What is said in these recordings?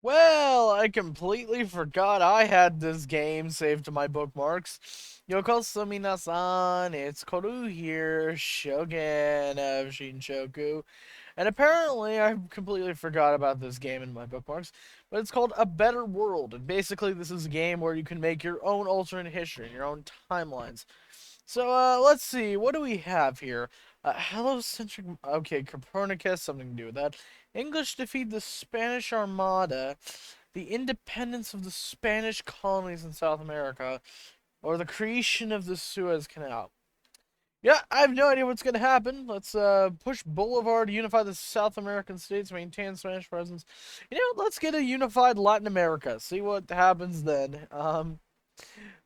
Well, I completely forgot I had this game saved to my bookmarks. Yokoso minasan, it's Koru here, Shogun of Shinshoku. And apparently I completely forgot about this game in my bookmarks, but it's called A Better World. And basically this is a game where you can make your own alternate history and your own timelines. So, let's see. What do we have here? Heliocentric. Okay, Copernicus, something to do with that. English defeat the Spanish Armada. The independence of the Spanish colonies in South America. Or the creation of the Suez Canal. Yeah, I have no idea what's going to happen. Let's push Boulevard to unify the South American states, maintain Spanish presence. Let's get a unified Latin America. See what happens then.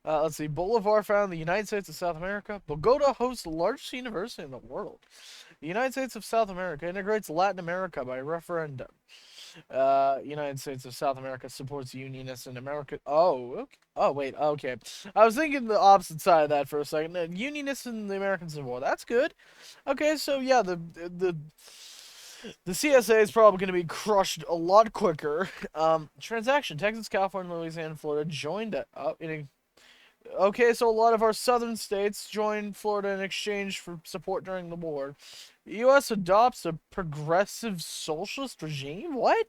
Let's see. Bolivar found the United States of South America. Bogota hosts the largest university in the world. The United States of South America integrates Latin America by referendum. United States of South America supports unionists in America. Oh, okay. Oh, wait. Okay. I was thinking the opposite side of that for a second. Unionists in the American Civil War. That's good. Okay, so yeah, the CSA is probably going to be crushed a lot quicker. Transaction: Texas, California, Louisiana, and Florida joined in a Okay, so a lot of our southern states joined Florida in exchange for support during the war. The U.S. adopts a progressive socialist regime? What?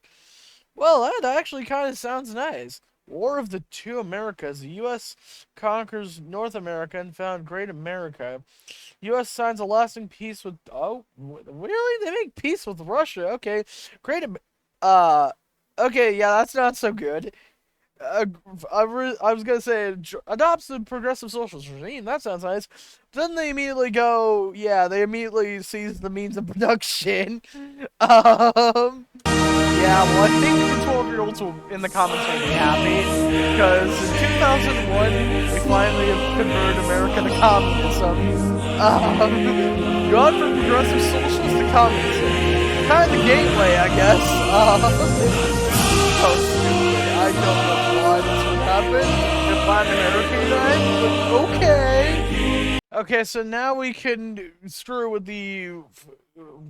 Well, that actually kind of sounds nice. War of the Two Americas. The U.S. conquers North America and found Great America. U.S. signs a lasting peace with. Oh, really? They make peace with Russia? Okay. Great. Uh. Okay, yeah, that's not so good. Uh, I was gonna say adopts the progressive socialist regime. That sounds nice. Then they immediately go, yeah, they immediately seize the means of production. Yeah, well, I think the 12-year-olds in the comments will be happy because in 2001 they finally have converted America to communism. Gone from progressive socialist to communism. Kind of the gateway, I guess. So stupid. I don't know why this would happen if Latin America died, but okay. Okay, so now we can screw with the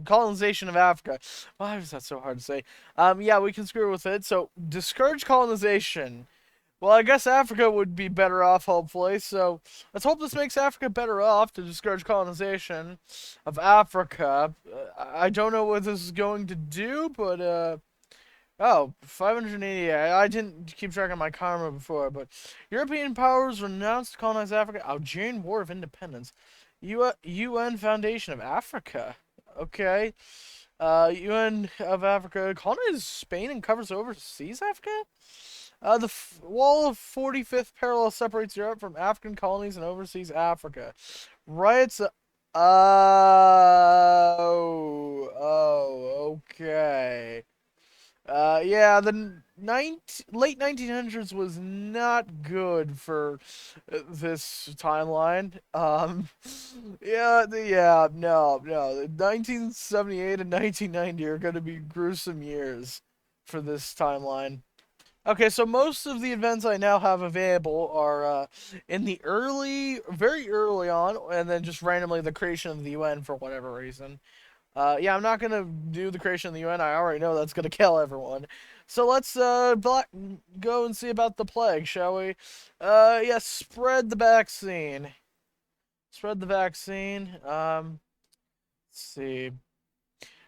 colonization of Africa. Why is that so hard to say? Yeah, we can screw with it. So discourage colonization. Well, I guess Africa would be better off, hopefully. So let's hope this makes Africa better off to discourage colonization of Africa. I don't know what this is going to do, but oh, 580. I didn't keep track of my karma before, but European powers renounced to colonize Africa. Algerian War of Independence. UN Foundation of Africa. Okay. UN of Africa colonizes Spain and covers overseas Africa? The wall of 45th parallel separates Europe from African colonies and overseas Africa. Riots. Okay. Yeah, the late 1900s was not good for this timeline. No. The 1978 and 1990 are going to be gruesome years for this timeline. Okay, so most of the events I now have available are in the very early on, and then just randomly the creation of the UN for whatever reason. Yeah, I'm not gonna do the creation of the UN. I already know that's gonna kill everyone. So let's go and see about the plague, shall we? Yeah, spread the vaccine. Spread the vaccine. Let's see.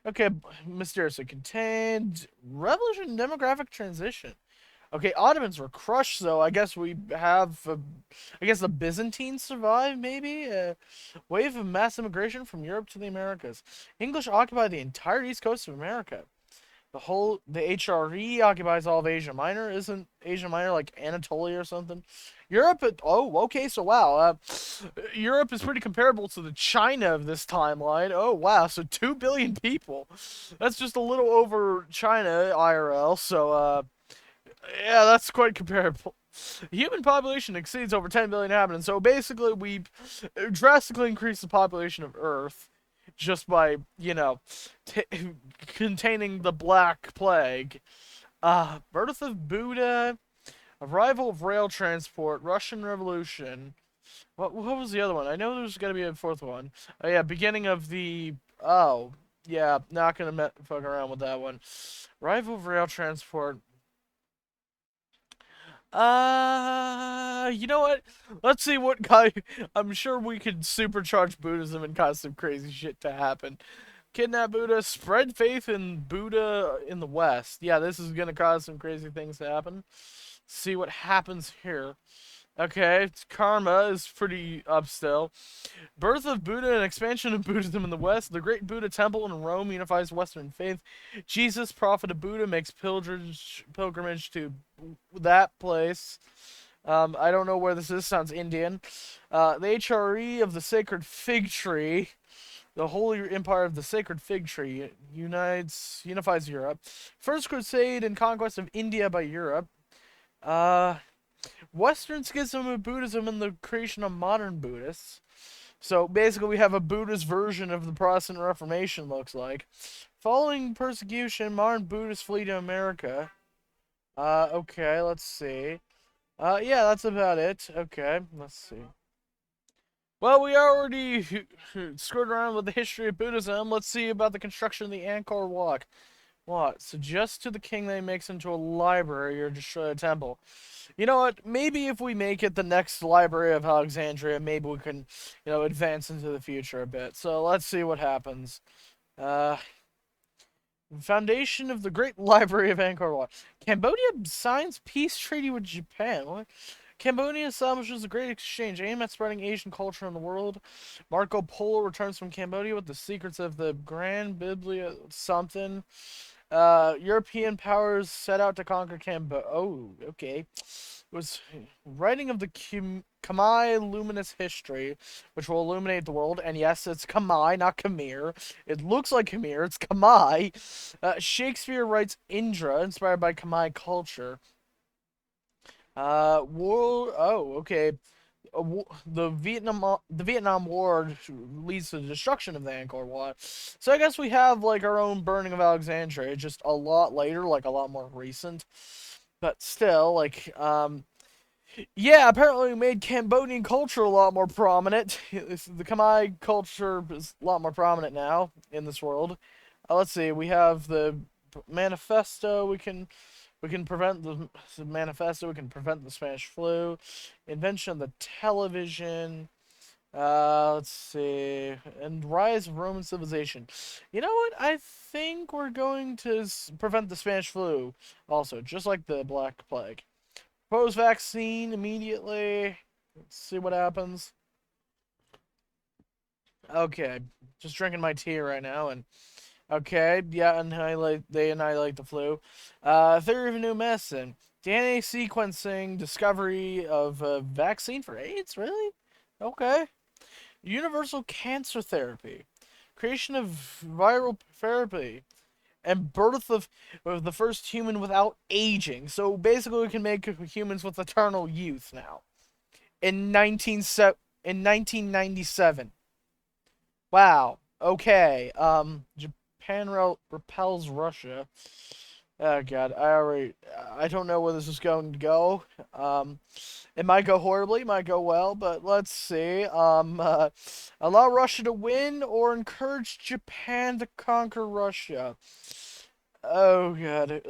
Okay, mysteriously contained revolution demographic transition. Okay, Ottomans were crushed, so I guess we have. I guess the Byzantines survived, maybe? Wave of mass immigration from Europe to the Americas. English occupy the entire east coast of America. The HRE occupies all of Asia Minor. Isn't Asia Minor like Anatolia or something? Okay, so wow. Europe is pretty comparable to the China of this timeline. Oh, wow, so 2 billion people. That's just a little over China IRL, so, yeah, that's quite comparable. The human population exceeds over 10 billion inhabitants, so basically we drastically increased the population of Earth just by, t- containing the Black Plague. Birth of Buddha, arrival of rail transport, Russian Revolution. What was the other one? I know there's gonna be a fourth one. Oh yeah, beginning of the. Oh yeah, not gonna fuck around with that one. Arrival of rail transport. You know what? Let's see what guy. I'm sure we could supercharge Buddhism and cause some crazy shit to happen. Kidnap Buddha, spread faith in Buddha in the West. Yeah, this is gonna cause some crazy things to happen. See what happens here. Okay, karma is pretty up still. Birth of Buddha and expansion of Buddhism in the West. The Great Buddha Temple in Rome unifies Western faith. Jesus, prophet of Buddha, makes pilgrimage to that place. I don't know where this is. Sounds Indian. The HRE of the Sacred Fig Tree. The Holy Empire of the Sacred Fig Tree unifies Europe. First Crusade and conquest of India by Europe. Uh, Western Schism of Buddhism and the creation of modern Buddhists. So basically, we have a Buddhist version of the Protestant Reformation, looks like. Following persecution, modern Buddhists flee to America. Okay, let's see. Yeah, that's about it. Okay, let's see. Well, we already screwed around with the history of Buddhism. Let's see about the construction of the Angkor Wat. What? Suggest to the king that he makes into a library or destroy a temple. You know what? Maybe if we make it the next Library of Alexandria, maybe we can, advance into the future a bit. So let's see what happens. Uh, Foundation of the Great Library of Angkor Wat. Cambodia signs peace treaty with Japan. What? Cambodia establishes a great exchange aimed at spreading Asian culture in the world. Marco Polo returns from Cambodia with the secrets of the Grand Biblia something. European powers set out to conquer Cambodia. Oh, okay. It was writing of the Khmer luminous history, which will illuminate the world. And yes, it's Khmer, not Khmer. It looks like Khmer. It's Khmer. Shakespeare writes Indra, inspired by Khmer culture. War. Oh, okay. The Vietnam War leads to the destruction of the Angkor Wat. So I guess we have like our own burning of Alexandria, just a lot later, like a lot more recent. But still, yeah, apparently we made Cambodian culture a lot more prominent. The Khmer culture is a lot more prominent now in this world. Let's see, we have the manifesto. We can prevent the manifesto. We can prevent the Spanish flu. Invention of the television. Let's see. And rise of Roman civilization. You know what? I think we're going to prevent the Spanish flu also, just like the Black Plague. Propose vaccine immediately. Let's see what happens. Okay. Just drinking my tea right now, and okay, yeah, they annihilate the flu. Theory of new medicine. DNA sequencing, discovery of a vaccine for AIDS, really? Okay. Universal cancer therapy. Creation of viral therapy. And birth of the first human without aging. So basically we can make humans with eternal youth now. In 1997. Wow. Okay. Japan repels Russia. Oh god, I don't know where this is going to go. It might go horribly, it might go well, but let's see. Allow Russia to win or encourage Japan to conquer Russia. Oh god,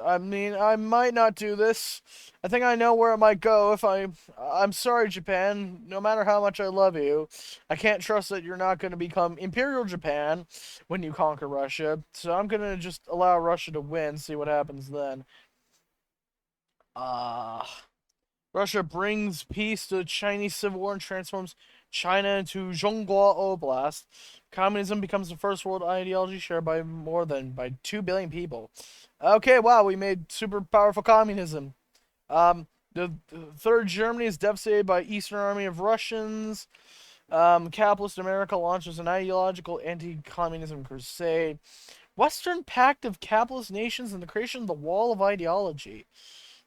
I mean, I might not do this. I think I know where it might go if I'm sorry, Japan. No matter how much I love you, I can't trust that you're not going to become Imperial Japan when you conquer Russia. So I'm going to just allow Russia to win, see what happens then. Uh, Russia brings peace to the Chinese Civil War and transforms China into Zhonghua Oblast. Communism becomes the first world ideology shared by more than by 2 billion people. Okay, wow, we made super powerful communism. The third Germany is devastated by Eastern Army of Russians. Capitalist America launches an ideological anti-communism crusade. Western Pact of Capitalist Nations and the creation of the Wall of Ideology.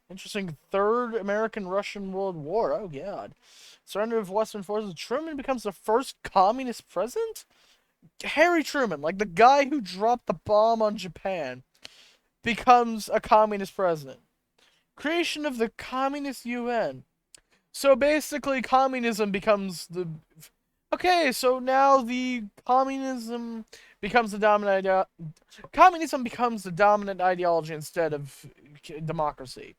Interesting. Third American-Russian World War. Oh, God. Surrender of Western forces. Truman becomes the first communist president? Harry Truman, like the guy who dropped the bomb on Japan, becomes a communist president. Creation of the Communist UN. So basically, communism becomes the... Okay, so now the communism becomes the dominant communism becomes the dominant ideology instead of democracy.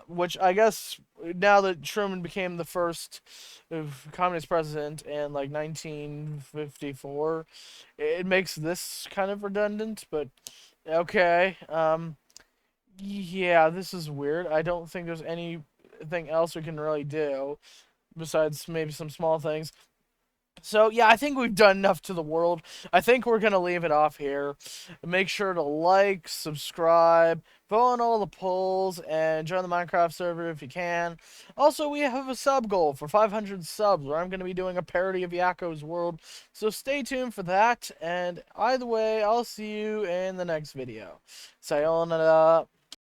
Which I guess now that Truman became the first communist president in like 1954, it makes this kind of redundant. But okay, yeah, this is weird. I don't think there's anything else we can really do besides maybe some small things. So, yeah, I think we've done enough to the world. I think we're going to leave it off here. Make sure to like, subscribe, vote on all the polls, and join the Minecraft server if you can. Also, we have a sub goal for 500 subs where I'm going to be doing a parody of Yakko's World. So stay tuned for that. And either way, I'll see you in the next video. Sayonara.